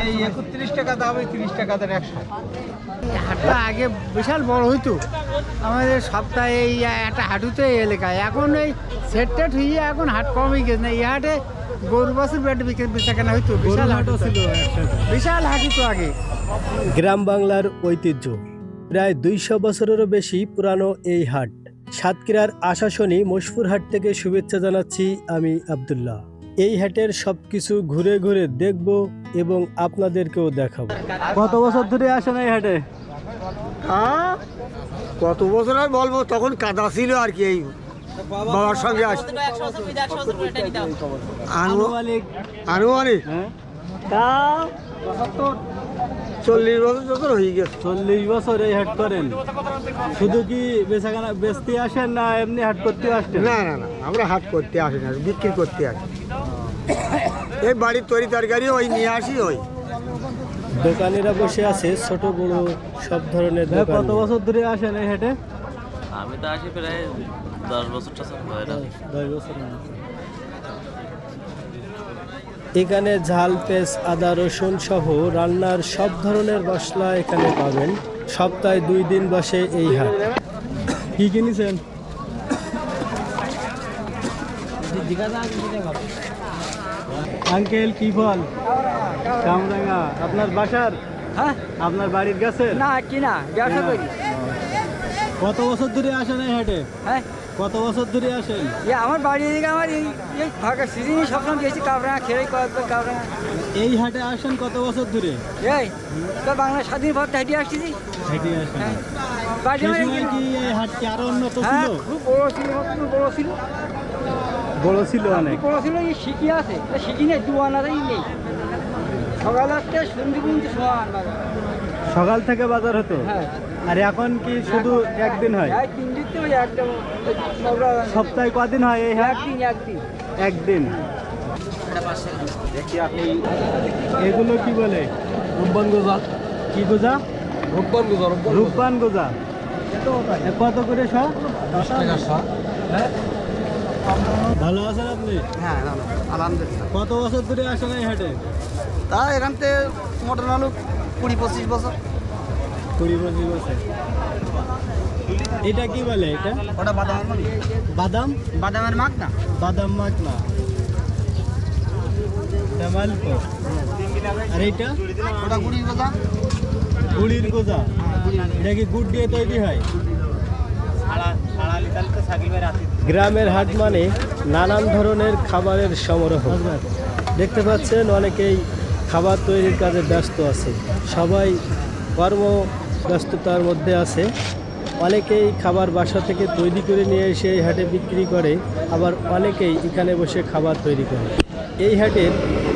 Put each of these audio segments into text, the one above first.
এই 31 টাকা দাম, 30 টাকা দেন 100। হাটটা আগে বিশাল বড় হইতো আমাদের সপ্তাহে এই একটা হাটুতে এলাকায়, এখন এই সেট টেট হয়ে এখন হাট কমই গেছে না। এই হাটে গরু বছর বেড বেচা কেনা হইতো, বিশাল হাট ছিল, বিশাল হাট হইতো আগে। গ্রাম বাংলার ঐতিহ্য, প্রায় 200 বছরেরও বেশি পুরানো এই হাট। সাতক্ষীরার আশাশনী মশফুর হাট থেকে শুভেচ্ছা জানাচ্ছি আমি আব্দুল্লাহ। এই হাটের সবকিছু ঘুরে ঘুরে দেখব এবং আপনাদেরকেও দেখাবো। কত বছর ধরে আসেন এই হাটে? হ্যাঁ, কত বছর আর বলবো, তখন কাদা ছিল আর কি। এই বাবার সঙ্গে আসছে আনুমানিক তা 40 বছর যত হয়ে গেছে। 40 বছর এই হাট করেন? শুধু কি বেচাকেনা বেচতে আসেন না এমনি হাট করতে আসেন? না না না, আমরা হাট করতে আসি না, বিক্রি করতে আসি। এই বাড়ির তরি তরকারি ওই নিয়ে আসি। ওই দোকানিরা বসে আছে, ছোট বড় সব ধরনের দোকান। কত বছর ধরে আসেন এই হাটে? আমি তো আসি প্রায় 10 বছর হয় না। 10 বছর। এখানে ঝাল, পেঁয়াজ, আদা, রসুন সহ রান্নার সব ধরনের মশলা এখানে পাবেন। সপ্তাহে 2 দিন বসে এই হাট। কি কিনেছেন? আঙ্কেল কি ফল? কামরাঙা। আপনার বাসার? হ্যাঁ, আপনার বাড়ির গাছের? না কিনা ব্যবসা করি। কত বছর ধরে আসেন এই হাটে? হ্যাঁ, কত বছর ধরে আসেন? আমার বাড়ি এদিকে আমার এই ফাঁকা সিজনে সবসময় বেশি কাবরাঙা খেয়ে কয়েকবার কাবরাঙা। এই হাটে আসেন কত বছর ধরে? এই তো বাংলা স্বাধীন পর হেঁটে আসছি। হেঁটে আসেন। হ্যাঁ, বাড়ি সেই আমার সময় কি এই হাট কি আরো উন্নত হ্যাঁ, ছিল? খুব বড় ছিল, খুব বড় ছিল, বড় ছিল অনেক। খুব বড় ছিল। এই শিখি আছে, শিখি নেই, দুয়ানাতেই নেই। সকাল থেকে সন্ধ্যে পর্যন্ত সমান বাজার। সকাল থেকে বাজার হতো? হ্যাঁ। আর এখন কি শুধু একদিন হয়? 3 দিন তো একদম সপ্তাহে কদিন হয় এই হাট? একদিন। একদিন। এগুলো কি বলে? রূপবান গোজা। কি গোজা? রূপবান গোজা। রূপবান গোজা। কত করে সব? 10 টাকা সব। ভালো আছেন আপনি? হ্যাঁ, আলহামদুলিল্লাহ। কত বছর ধরে আসেন এই হাটে? তা এখান থেকে মোটর আলু 20-25 বছর। 20-25 বছর। এটা কি বলে? এটা ওটা বাদামের মাখ। বাদাম? বাদামের মাখ না, বাদাম মাখনা। এটা মালপো। আর এইটা? ওটা গুড়ির গোজা। গুড়ির গোজা। এটা কি গুড় দিয়ে তৈরি হয়? গ্রামের হাট মানে নানান ধরনের খাবারের সমারোহ। দেখতে পাচ্ছেন অনেকেই খাবার তৈরির কাজে ব্যস্ত আছে, সবাই কর্মব্যস্ততার মধ্যে আছে। অনেকেই খাবার বাসা থেকে তৈরি করে নিয়ে এসে এই হাটে বিক্রি করে, আবার অনেকেই এখানে বসে খাবার তৈরি করে। এই হাটের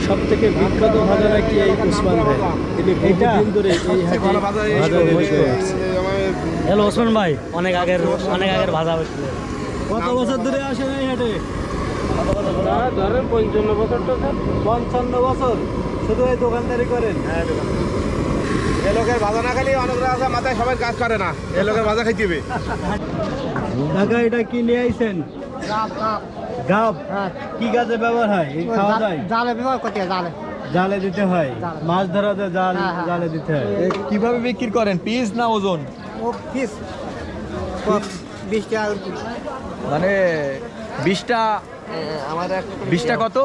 সবথেকে বিখ্যাত ভাজা নাকি এই ওসমান ভাই। তিনি বহুদিন ধরে এই হাটে ভাজা তৈরি করে আসছে। হ্যালো ওসমান ভাই, অনেক আগের ভাজা হয়েছিল। কত বছর ধরে আসেন এই হাটে? ধরেন 55 বছর তো। 55 বছর শুধু এই দোকানদারি করেন? হ্যাঁ, এই লোকের ভাজা না খালি অনেক রাজা মাথায় সবাই কাজ করে না, এই লোকের ভাজা খাইতে হবে। ঢাকা এটা কি নিয়ে আইছেন? গাব। কি গাছে ব্যবহার হয়? এই খাওয়া যায়? জালে ব্যবহার করতে হয়, জালে। জালে দিতে হয়, মাছ ধরা যায়, জাল জালে দিতে হয়। কিভাবে বিক্রি করেন, পিস না ওজন? ও পিস 20 টাকা করে পিস। মানে 20টা। আমার 20টা কত?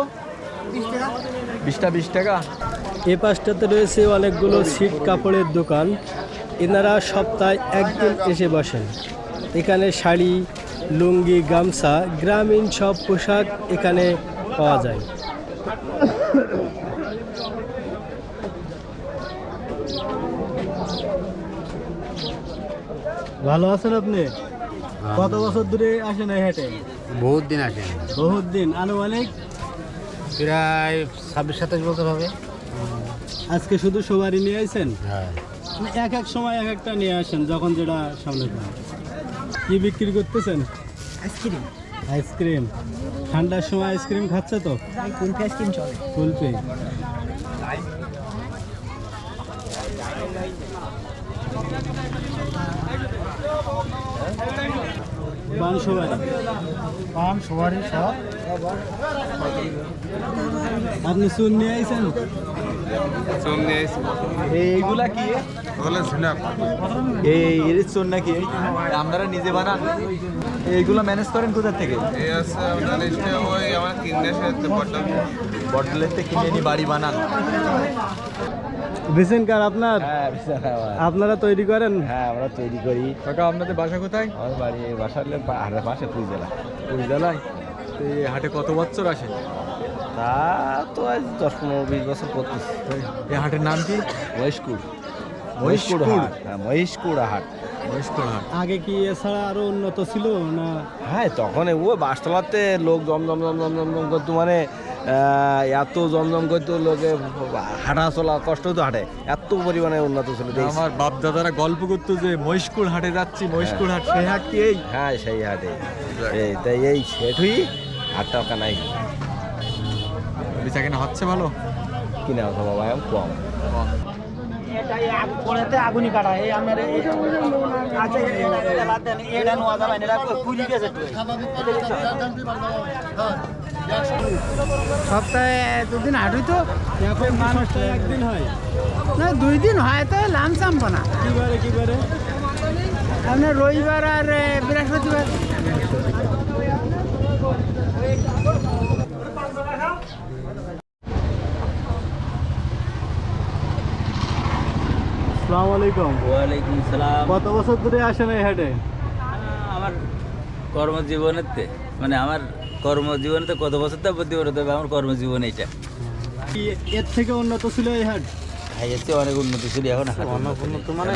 20 টাকা। 20টা 20 টাকা। এ পাশটাতে রয়েছে অনেকগুলো ছিট কাপড়ের দোকান। এনারা সপ্তাহে একদিন এসে বসেন। এখানে শাড়ি, লুঙ্গি, গামছা, গ্রামীণ সব পোশাক এখানে পাওয়া যায়। ভালো আছেন আপনি? কত বছর ধরে আসেন এই হাটে? বহুত দিন আসে, বহুত দিন। আনুমানিক প্রায় 26-27 বছর হবে। আজকে শুধু সবারই নিয়ে আইছেন? হ্যাঁ, এক এক সময় এক একটা নিয়ে আসেন, যখন যেটা সামনে পান। কি বিক্রি করতেছেন? আইসক্রিম। আইসক্রিম। ঠান্ডার সময় আইসক্রিম খাচ্ছে তো? কুলফি আইসক্রিম চলে। কুলফি। বান সবাই পান সবারই সব আপনি চুন নিয়ে আইছেন? চুন নিয়ে এসেছি। এইগুলা কি বলে ঝিনাক। এর চোর নাকি আপনারা নিজে বানান? এইগুলা ম্যানেজ করেন কোথা থেকে? এই আছে আপনার লিস্টে ওই আমার কিনে সাথে পড়তাম। বটলের থেকে কিনে নি বাড়ি বানান? বেসেন কার আপনার? হ্যাঁ আপনারা তৈরি করেন? হ্যাঁ আমরা তৈরি করি। কাকা আপনাদের বাসা কোথায়? আমার বাড়ি বাসার পাশে পুই জেলা। ওই জেলায়। তো এই হাটে কত বছর আসেন? তা তো আজ 10-15-20 বছর করতেছি। এই হাটের নাম কি? মহেশকুড়। মহেশকুড়? হাট। হ্যাঁ মহেশকুড় হাট। আগে কি এছাড়া আরো উন্নত ছিল না? হ্যাঁ তখন ওই বাসতলাতে লোক জমজম করতো, মানে এত জমজম করতো, লোকে হাঁটা চলা কষ্ট হতো হাটে, এত পরিমাণে উন্নত ছিল। আমার বাপ দাদারা গল্প করতো যে মহেশকুড় হাটে যাচ্ছি, মহেশকুড় হাট। সেই হাট কি এই? হ্যাঁ সেই হাটে এই তাই এই সেটুই হাটটা ওখানে নাই বেচা কেনা হচ্ছে ভালো? কিনা হতো বাবা এখন কম। পড়েতে আগুনি কাটা এই আমার আছে এটা নোয়া যাবে না, এটা পুলি গেছে সপ্তাহে 2 দিন হাট হইতো, এখন মানুষ একদিন হয়? না 2 দিন হয় তো লামসাম না। কি বারে? আপনার রবিবার আর বৃহস্পতিবার। আসসালামু আলাইকুম। ওয়ালাইকুম সালাম। কত বছর ধরে আসেন এই হাটে? আমার কর্মজীবনেতে মানে আমার কর্মজীবনে কত বছর তো বলতে পারো, তবে আমার কর্মজীবন এইটা। কি এর থেকে উন্নত ছিল এই হাট? এতে অনেক উন্নতি ছিল, এখন হাট উন্নত মানে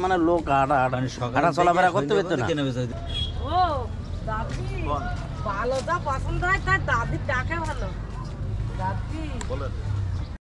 মানে লোক হাঁটা চলাফেরা করতে পারতো না। ও দাদি ভালো যা পছন্দ হয় তার দাদির ডাকে ভালো দাদি